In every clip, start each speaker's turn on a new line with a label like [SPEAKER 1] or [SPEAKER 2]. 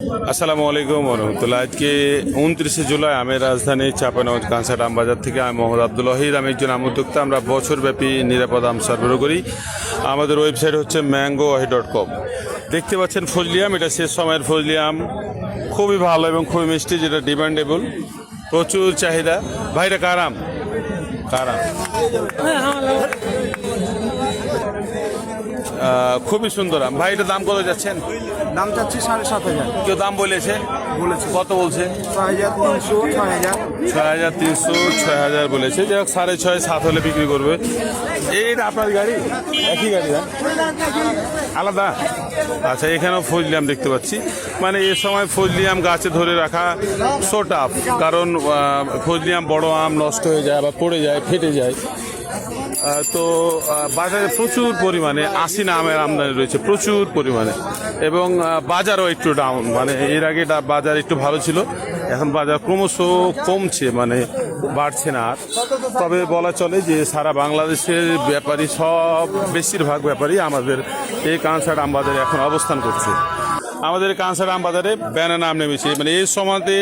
[SPEAKER 1] আসসালামু আলাইকুম রহমতুল্লাহ। আজকে 29শে জুলাই আমের রাজধানী চাঁপাইনবাবগঞ্জ কানসাট আম বাজার থেকে আমি মোহাম্মদ আব্দুল ওয়াহিদ। আমি একজন আম উদ্যোক্তা। আমরা বছরব্যাপী নিরাপদ আম সরবরাহ করি। আমাদের ওয়েবসাইট হচ্ছে mangowahi.com। দেখতে পাচ্ছেন ফজলি আম, এটা শেষ সময়ের ফজলি আম, খুবই ভালো এবং খুবই মিষ্টি, যেটা ডিমান্ডেবল, প্রচুর চাহিদা। ভাইরা কার আম? কার আম? খুবই সুন্দর আম। ভাই, এটা দাম কত যাচ্ছেন?
[SPEAKER 2] দাম চাচ্ছি 7,500।
[SPEAKER 1] কেউ দাম বলেছে? কত বলছে?
[SPEAKER 2] 6,300, 6,000।
[SPEAKER 1] 6,300, 6,000 বলেছে। যাই হোক, 6,500, 7 হলে বিক্রি করবে। এইটা আপনার গাড়ি? একই গাড়ি না? আলাদা? আচ্ছা, এখানেও ফজলি আম দেখতে পাচ্ছি। মানে এ সময় ফজলি আম গাছে ধরে রাখা সো টাফ, কারণ ফজলি আম বড় আম নষ্ট হয়ে যায় বা পড়ে যায়, ফেটে যায়। তো বাজারে প্রচুর পরিমাণে আশিনা আমের আমদানি রয়েছে, প্রচুর পরিমাণে, এবং বাজারও একটু ডাউন। মানে এর আগে বাজার একটু ভালো ছিল, এখন বাজার ক্রমশ কমছে, মানে বাড়ছে না আর। তবে বলা চলে যে সারা বাংলাদেশের ব্যাপারী, সব বেশিরভাগ ব্যাপারী আমাদের এই কানসাট আম বাজারে এখন অবস্থান করছে। আমাদের কানসাট আম বাজারে ব্যানানা আম নেমেছে। মানে এই সময়তে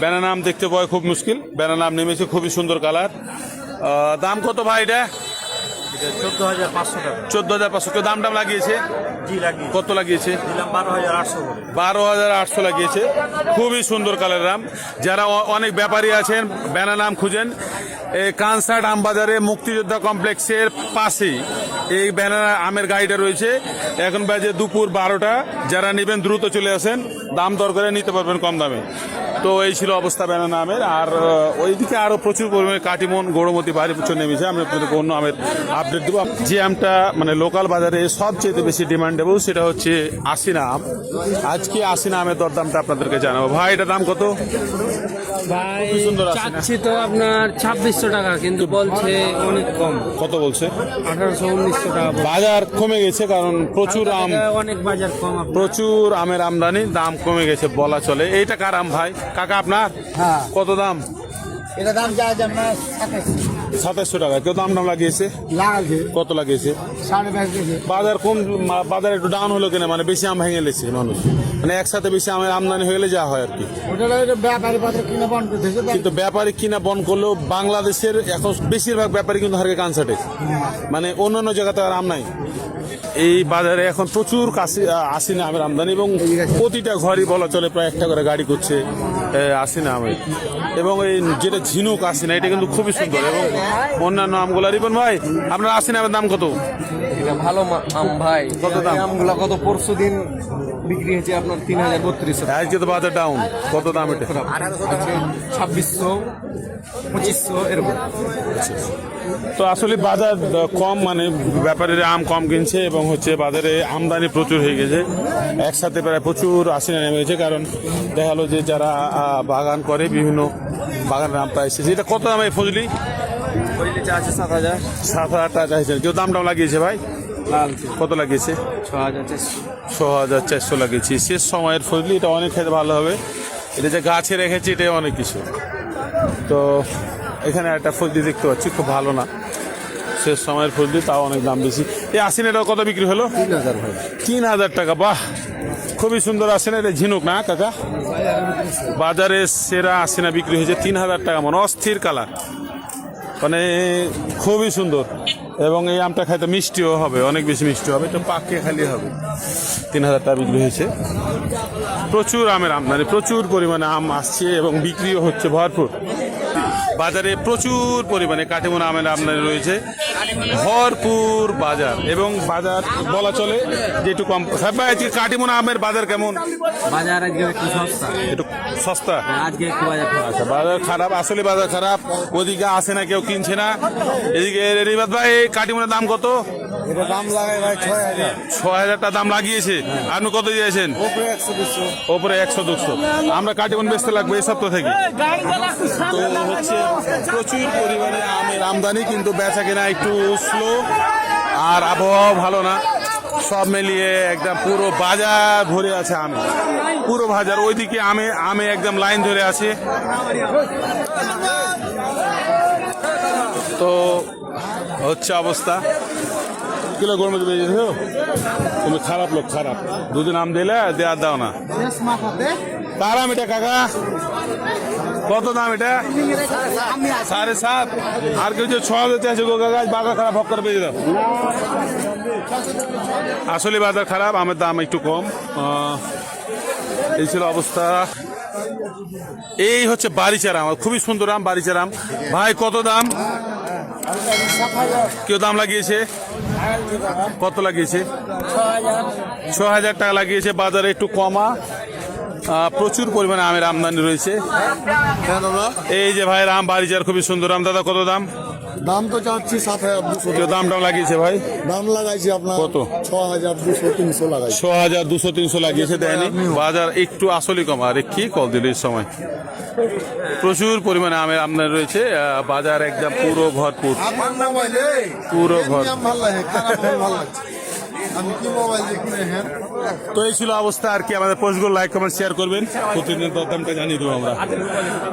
[SPEAKER 1] ব্যানানা আম দেখতে পাওয়া খুব মুশকিল। ব্যানানা আম নেমেছে, খুবই সুন্দর কালার। দাম কত ভাই এটা?
[SPEAKER 2] 14,500 টাকা।
[SPEAKER 1] 14,500। কেউ দাম লাগিয়েছে?
[SPEAKER 2] জি, লাগিয়ে
[SPEAKER 1] কত লাগিয়েছে?
[SPEAKER 2] দিলাম 12,800 করে।
[SPEAKER 1] 12,800 লাগিয়েছে। খুবই সুন্দর কালার আম। যারা অনেক ব্যাপারী আছেন, ব্যানানা আম খুঁজেন, এই কানসাট আম বাজারে মুক্তিযোদ্ধা কমপ্লেক্সের পাশেই এই ব্যানানা আমের গাড়িটা রয়েছে। এখন বাজে দুপুর 12টা। যারা নেবেন দ্রুত চলে আসেন, দাম দর করে নিতে পারবেন কম দামে। তো এই ছিল অবস্থা ব্যানানা আমের। আর ওইদিকে আরও প্রচুর পরিমাণে কাটিমন, গৌড়মতি, বাড়ি প্রচুর নেমেছে। আমি আপনাদেরকে অন্য আমের আপডেট দেবো। যে আমটা মানে লোকাল বাজারে সবচেয়ে বেশি ডিমান্ডেবল, সেটা হচ্ছে আশিনা আম। আজকে আশিনা আমের দরদামটা আপনাদেরকে জানাবো। ভাই, এটা দাম কত?
[SPEAKER 3] ভাই
[SPEAKER 1] সুন্দর আছে না?
[SPEAKER 3] চাচ্ছি তো আপনার 2,600 টাকা, কিন্তু বলছে অনেক কম।
[SPEAKER 1] কত বলছে?
[SPEAKER 3] 1,800-1,900 টাকা বলছে।
[SPEAKER 1] বাজার কমে গেছে, কারণ প্রচুর আম,
[SPEAKER 3] অনেক বাজার কম আপনার।
[SPEAKER 1] প্রচুর আমের আমদানি, দাম কমে গেছে বলা চলে। এইটা কার আম ভাই? কাকা আপনার?
[SPEAKER 2] হ্যাঁ,
[SPEAKER 1] কত দাম?
[SPEAKER 2] এটা দাম যায় আপনার
[SPEAKER 1] 2,700 টাকা। কেউ দাম লাগিয়েছে?
[SPEAKER 2] লাগাচ্ছে
[SPEAKER 1] কত লাগিয়েছে?
[SPEAKER 2] 5.5 কেজি।
[SPEAKER 1] বাজার কম, বাজার একটু ডাউন হলো কিনা, মানে বেশি আম ভেঙে লেছে মানুষ, মানে একসাথে বেশি আমের আমদানি হয়ে গেলে যা হয় আর কি।
[SPEAKER 2] ওটা লাগে ব্যাপারী পাত্র কিনে বন্ধ করতেছে।
[SPEAKER 1] কিন্তু ব্যাপারী কিনা বন করলেও বাংলাদেশের এখন বেশিরভাগ ব্যাপারী কিন্তু হারকে কানসাটে, মানে অন্যান্য জায়গাতে আর আম নাই। এই বাজারে এখন প্রচুর আশিনা আমের আমদানি, এবং প্রতিটা ঘরই বলা চলে প্রায় একটা করে গাড়ি করছে আশিনা আমের। এবং এই যেটা ঝিনুক আশিনা, এটা কিন্তু খুবই সুন্দর, এবং অন্যান্য আমগুলা। রিপন ভাই, আপনার আশিনা আমের দাম কত?
[SPEAKER 4] এটা ভালো আম ভাই।
[SPEAKER 1] কত দাম?
[SPEAKER 4] এই আমগুলা কত পরশু দিন বিক্রি হয়েছে আপনার 3,032 টাকা।
[SPEAKER 1] আজকে তো বাজার ডাউন। কত দাম এটা?
[SPEAKER 4] আজকে 2,600, 2,500 এরকম।
[SPEAKER 1] তো আসলে বাজার কম, মানে ব্যাপারীরা আম কম কিনছে, এবং হচ্ছে বাজারে আমদানি প্রচুর হয়ে গেছে। একসাথে প্রায় প্রচুর আশিনা নেমে গেছে, কারণ দেখা গেলো যে যারা বাগান করে, বিভিন্ন বাগানের আম প্রায় এসেছে। এটা কত দাম এই ফজলি?
[SPEAKER 4] ওইটা চাচ্ছে 7,000।
[SPEAKER 1] 7,000 টাকা চাইছেন। কেউ দাম লাগিয়েছে ভাই? কত লাগিয়েছে?
[SPEAKER 4] 6,400।
[SPEAKER 1] 6,400 লাগিয়েছি। শেষ সময়ের ফজলি, এটা অনেক খেতে ভালো হবে। এটা যে গাছে রেখেছি, এটাই অনেক কিছু। তো এখানে একটা ফজলি দেখতে পাচ্ছি, খুব ভালো না, শেষ সময়ের ফজলি, তাও অনেক দাম বেশি। এই আশিনাটা কত বিক্রি হলো?
[SPEAKER 4] 3,000 ভাই।
[SPEAKER 1] 3,000 টাকা। বাহ, খুবই সুন্দর আশিনা। এটা ঝিনুক না কাকা? বাজারে সেরা আশিনা বিক্রি হয়েছে 3,000 টাকা মনে। অস্থির কালার, মানে খুবই সুন্দর। এবং এই আমটা খাইতে মিষ্টিও হবে, অনেক বেশি মিষ্টি হবে। তো পাকে খালি হবে। 3,000 টাকা বিক্রি হয়েছে। প্রচুর আমের আমদানি, প্রচুর পরিমাণে আম আসছে, এবং বিক্রিও হচ্ছে ভরপুর। বাজারে প্রচুর পরিমাণে কাটিমন আমের আমদানি রয়েছে, ভরপুর বাজার। এবং বাজার বলা চলে যে একটু কম। ভাই, আজকে কাটিমন আমের বাজার কেমন?
[SPEAKER 3] বাজার আজকে একটু সস্তা।
[SPEAKER 1] একটু সস্তা?
[SPEAKER 3] আজকে একটু বাজার খারাপ।
[SPEAKER 1] আচ্ছা, বাজার খারাপ, আসলে বাজার খারাপ। ওদিকে আসে না, কেউ কিনছে না। এদিকে রিবাদ ভাই, কাটিমনের দাম কত?
[SPEAKER 2] এটা দাম লাগাই ভাই 6,000।
[SPEAKER 1] 6,000 টাকা দাম লাগিয়েছে। আপনি কত দিয়েছেন?
[SPEAKER 2] উপরে 100-200।
[SPEAKER 1] ওপরে 100-200। আমরা কাটিমন বেচতে লাগবে এই সপ্তাহ থেকে। তো হচ্ছে প্রচুর পরিমাণে আমের আমদানি, কিন্তু বেচা কেনা একটু স্লো, আর আবহাওয়া ভালো না। সব মিলিয়ে একদম পুরো বাজার ভরে আছে আম, পুরো বাজার। ওইদিকে আমে একদম লাইন ধরে আছে। তো হচ্ছে অবস্থা। কিলো গোলমরিচ বেজে দিছো তুমি খারাপ লোক খারাপ দুদিন আম দিলে দেওয়ার দাও না তারাম এটা কাকা কত দাম এটা 7.5 আর কেউ যে 6,000 আছে গো কাকা বাজার খারাপ হক করে বেজে দাও আসলে বাজার খারাপ আমের দাম একটু কম এই ছিল অবস্থা এই হচ্ছে বাড়িচার আম খুবই সুন্দর আম বাড়িচার আম ভাই কত দাম কেউ দাম লাগিয়েছে কত লাগিয়েছে 6,000 টাকা লাগিয়েছে বাজারে একটু কমা প্রচুর পরিমাণে আমের আমদানি রয়েছে এই যে ভাই আম বাড়িচার খুবই সুন্দর আম দাদা কত দাম
[SPEAKER 2] দাম তো চাচ্ছি 7,200
[SPEAKER 1] কেউ দাম টাম লাগিয়েছে ভাই
[SPEAKER 2] দাম লাগাইছি আপনার
[SPEAKER 1] কত?
[SPEAKER 2] 6,200-300 লাগাইছি
[SPEAKER 1] 6,200-300 লাগিয়েছে দেয়নি বাজার একটু আসলে কম আর কি কল দিল এই সময় প্রচুর পরিমাণে আমের আমদানি রয়েছে বাজার একদম পুরো ভরপুর
[SPEAKER 2] আমার মোবাইলে
[SPEAKER 1] পুরো ভর
[SPEAKER 2] ভালো লাগে খারাপ ভালো লাগছে আমি কি মোবাইল দেখি হ্যাঁ
[SPEAKER 1] তো এই ছিল অবস্থা আর কি আমাদের পোস্টগুলো লাইক কমেন্ট শেয়ার করবেন প্রতিদিন দরদামটা জানিয়ে দেবো আমরা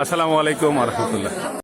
[SPEAKER 1] আসসালামু আলাইকুম রহমতুল্লাহ